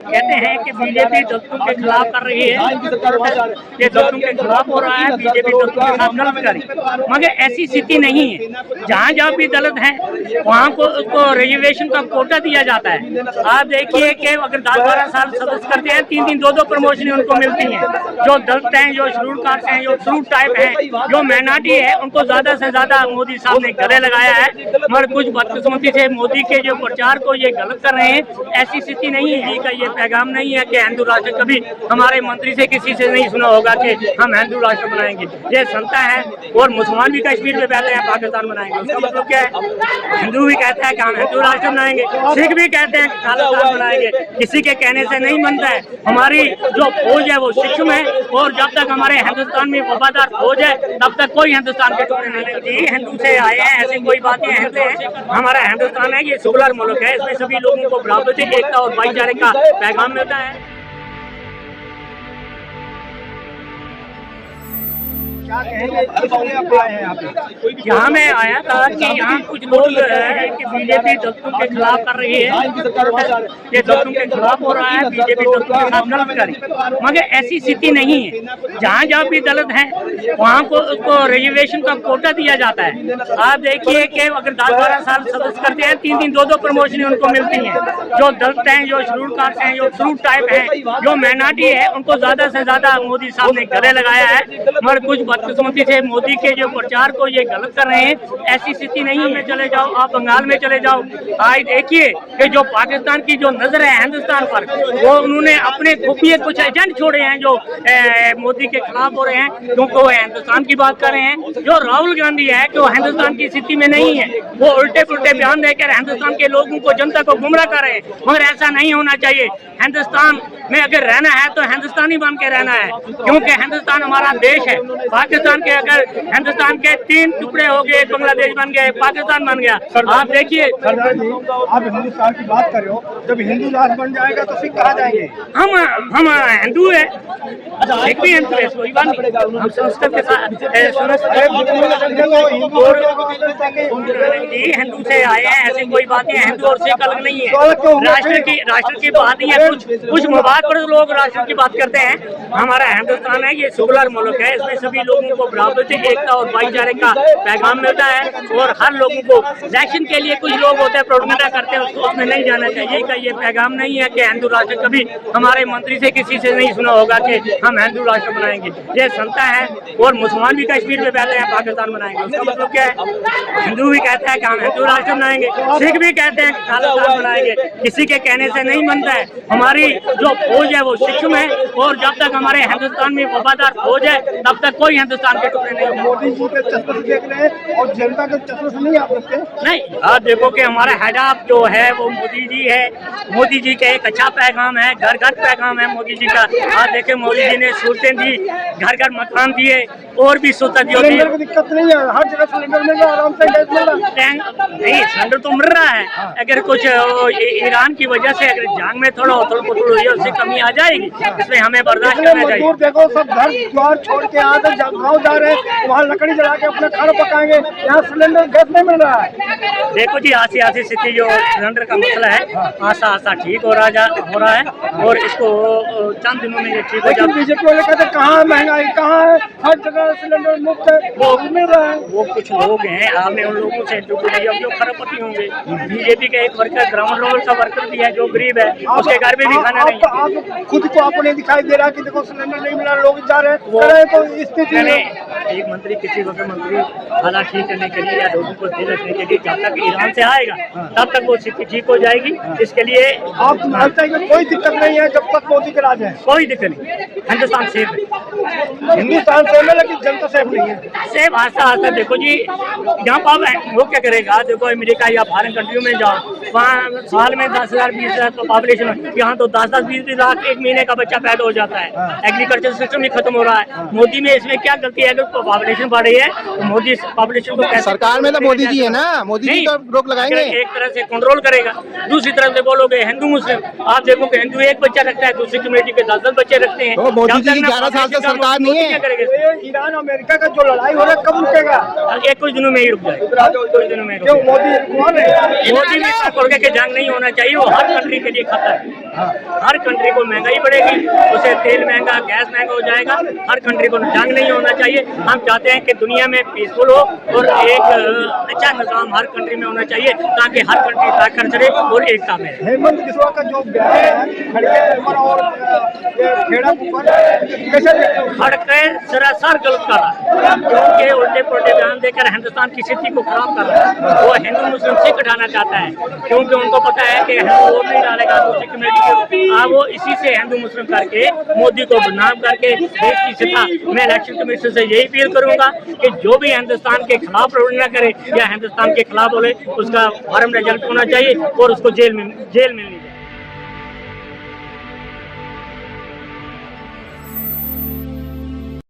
कहते हैं कि बीजेपी दलितों के खिलाफ कर रही है, ये दलितों के खिलाफ हो रहा है, बीजेपी दलितों के साथ गलत कर रही है, मगर ऐसी स्थिति नहीं है। जहाँ जहाँ भी दलित हैं वहाँ को उसको रिजर्वेशन का कोटा दिया जाता है। आप देखिए कि अगर 10-12 साल सदस्य करते हैं 3-3 2-2 प्रमोशन उनको मिलती हैं। जो दलित हैं, जो शेड्यूल कास्ट हैं, जो फ्रूट टाइप हैं, जो माइनॉरिटी है, उनको ज्यादा से ज्यादा मोदी साहब ने गले लगाया है। मगर कुछ बदकिस्मती से मोदी के जो प्रचार को ये गलत कर रहे हैं। ऐसी स्थिति नहीं है का ये पैगाम नहीं है कि हिंदू राष्ट्र, कभी हमारे मंत्री से किसी से नहीं सुना होगा कि हम हिंदू राष्ट्र बनाएंगे। ये संता है और मुसलमान भी कश्मीर में कहते हैं पाकिस्तान बनाएंगे। उसका मतलब क्या है? हिंदू भी कहता है कि हम हिंदू राष्ट्र बनाएंगे, सिख भी कहते हैं खालिस्तान बनाएंगे। किसी के कहने से नहीं बनता है। हमारी जो फौज है वो सिक्किम है और जब तक हमारे हिंदुस्तान में वफादार फौज है तब तक कोई हिंदुस्तान के टुकड़े नहीं लगती। हिंदू से आए हैं ऐसी कोई बात नहीं है। हमारा हिंदुस्तान है, ये सेकुलर मुल्क है, इसमें सभी लोगों को बराबरी, एकता और भाईचारे का पैगाम मिलता है। क्या कहेंगे यहाँ मैं आया था कि यहाँ कुछ लोग कि बीजेपी दलितों के खिलाफ कर रही है, ये दलितों के खिलाफ हो रहा है, बीजेपी दलितों के साथ गलत कर रही है, मगर ऐसी स्थिति नहीं है। जहाँ जहाँ भी दलित हैं वहाँ को उसको रिजर्वेशन का कोटा दिया जाता है। आप देखिए कि अगर 10-12 साल सदस्य करते हैं 3-3 2-2 प्रमोशन उनको मिलती हैं। जो दलित हैं, जो शेड्यूल कास्ट हैं, जो फ्रूट टाइप हैं, जो माइनॉरिटी है, उनको ज्यादा से ज्यादा मोदी साहब ने गले लगाया है। मगर कुछ बदकिस्मती से मोदी के जो प्रचार को ये गलत कर रहे हैं। ऐसी स्थिति नहीं में चले जाओ, आप बंगाल में चले जाओ, आज देखिए कि जो पाकिस्तान की जो नजर है हिंदुस्तान पर, वो उन्होंने अपने खुफिया कुछ एजेंट छोड़े हैं जो मोदी के खिलाफ हो रहे हैं, क्योंकि वो हिंदुस्तान की बात कर रहे हैं। जो राहुल गांधी है कि वो हिंदुस्तान की स्थिति में नहीं है, वो उल्टे पुल्टे बयान देकर हिंदुस्तान के लोगों को, जनता को गुमराह कर रहे हैं। मगर ऐसा नहीं होना चाहिए। हिंदुस्तान में अगर रहना है तो हिंदुस्तानी बन के रहना है, क्योंकि हिंदुस्तान हमारा देश है। पाकिस्तान के अगर हिंदुस्तान के 3 टुकड़े हो गए, बांग्लादेश बन गया, पाकिस्तान बन गया। आप देखिए, आप हिंदुस्तान की बात कर रहे हो, जब हिंदू राष्ट्र बन जाएगा तो सिख कहाँ जाएंगे? हम हिंदू है, सिख भी हिंदू है, कोई बात नहीं। हम संस्कृत के साथ हिंदू से आए हैं, ऐसी कोई बात नहीं। हिंदू और सिख अलग नहीं है। राष्ट्र की बात ही है। कुछ मवाद पर लोग राष्ट्र की बात करते हैं। हमारा हिंदुस्तान है, ये सेकुलर मुल्क है, इसमें सभी लोगों को बराबरी, एकता और भाईचारे का पैगाम मिलता है। और हर लोगों को इलेक्शन के लिए कुछ लोग होते हैं प्रोपेगेंडा करते हैं, उसको उसमें नहीं जाना चाहिए। का ये पैगाम नहीं है कि हिंदू राष्ट्र, कभी हमारे मंत्री से किसी से नहीं सुना होगा कि हम हिंदू राष्ट्र बनाएंगे। ये संता है और मुसलमान भी कश्मीर में कहते हैं पाकिस्तान बनाएंगे। उसका मतलब क्या है? हिंदू भी कहता है कि हम हिंदू राष्ट्र बनाएंगे, सिख भी कहते हैं खालिस्तान बनाएंगे। किसी के कहने से नहीं बनता है। हमारी जो फौज है वो सिक्किम है और जब तक हमारे हिंदुस्तान में वफादार फौज है तब तक कोई हिंदुस्तान के टुकड़े नहीं। मोदी जी के चश्मे से देख रहे हैं और जनता के चश्मे से नहीं आप देखते? नहीं, आप देखो कि हमारा हेड ऑफ जो है वो मोदी जी है। मोदी जी का एक अच्छा पैगाम है, घर घर पैगाम है मोदी जी का। आप देखे मोदी जी ने सूरतें दी, घर घर मकान दिए और भी सूरत दी। दिक्कत नहीं है, हर जगह सिलेंडर मिल रहा है, आराम से गैस मिल रहा है। नहीं, सिलेंडर तो मिल रहा है। अगर कुछ ईरान की वजह से अगर जंग में थोड़ा उथल पुथल हुई है, उससे कमी आ जाएगी, इसमें हमें बर्दाश्त करना चाहिए। देखो सब घर द्वार छोड़ के यहाँ से गाँव जा रहे हैं, वहाँ लकड़ी जला के अपने खाना पकाएंगे, यहाँ सिलेंडर गैस नहीं मिल रहा है। देखो जी, आसी स्थिति जो सिलेंडर का मसला है आस्ता ठीक हो रहा है और इसको चंद दिनों में ये ठीक हो जाएगा। बीजेपी वाले कहते हैं कहाँ महंगाई कहाँ है, हर जगह सिलेंडर मुफ्त है, वो मिल रहा है। वो कुछ लोग हैं, आपने उन लोगों से जो खरबपति होंगे। बीजेपी का एक वर्कर, ग्राउंड लेवल का वर्कर भी है जो गरीब है, उसके घर में भी खाना नहीं। आप खुद को अपने दिखाई दे रहा है कि देखो सिलेंडर नहीं मिला, लोग जा रहे हैं, तो स्थिति एक मंत्री किसी वक्त मंत्री हालात ठीक करने के लिए या लोगों को दिल रखने के लिए जब तक ईरान से आएगा तब तक वो स्थिति ठीक हो जाएगी। इसके लिए आप कोई दिक्कत नहीं है जब तक मोदी के राज है, कोई दिक्कत नहीं। हिंदुस्तान सेफ है, हिंदुस्तान सेफ है, लेकिन जनता सेफ नहीं है। सेफ आस्ता देखो जी, यहाँ पर वो क्या करेगा? देखो अमेरिका या फॉरेन कंट्रियों में जाओ, वहाँ साल में 10,000 20,000 पॉपुलेशन, यहाँ तो 10-20 लाख एक महीने का बच्चा पैदा हो जाता है। एग्रीकल्चर सिस्टम ही खत्म हो रहा है। मोदी में इसमें क्या गलती है? अगर पॉपुलेशन बढ़ रही है तो मोदी पॉपुलेशन को सरकार में तो मोदी जी है ना, मोदी जी तो रोक लगाएंगे। एक तरह से कंट्रोल करेगा, दूसरी तरफ से बोलोगे हिंदू मुस्लिम, आप देखो कि हिंदू एक बच्चा रखता है, दूसरी कम्युनिटी के 10-10 बच्चे रखते हैं। तो मोदी जी 11 साल से सरकार नहीं क्या है। करेंगे? ये ईरान अमेरिका का जो लड़ाई हो रहा है कब रुकेगा? ये कुछ दिनों में ही रुक जाएगा, कुछ दिनों में ही रुक जो जाएगा। मोदी कौन है? मोदी में पकड़ के जंग नहीं होना चाहिए, वो हर कंट्री के लिए खतरा है। हर कंट्री को महंगाई बढ़ेगी, उसे तेल महंगा, गैस महंगा हो जाएगा। हर कंट्री को जंग नहीं होना चाहिए। हम चाहते हैं कि दुनिया में पीसफुल हो और एक अच्छा निजाम हर कंट्री में होना चाहिए, ताकि हर कंट्री ताकत चले और एकता में रहे। हेमंत किस्वा का जो बयान है खड़गे के ऊपर और ये खेड़ा के ऊपर कैसे देखते हो? खड़के सरासर गलत कर रहा है, क्योंकि उल्टे पुल्टे बयान देकर हिंदुस्तान की स्थिति को खराब कर रहा है। वो हिंदू मुस्लिम सिख हटाना चाहता है, क्योंकि उनको पता है कि हिंदू वोट नहीं डालेगा तो सिख कमेटी को। वो इसी से हिंदू मुस्लिम करके मोदी को बदनाम करके देश की सत्ता। मैं इलेक्शन कमीशन से यही अपील करूंगा कि जो भी हिंदुस्तान के खिलाफ रोना करे या हिंदुस्तान के खिलाफ बोले, उसका फर्म रिजल्ट होना चाहिए और उसको जेल मिलनी चाहिए।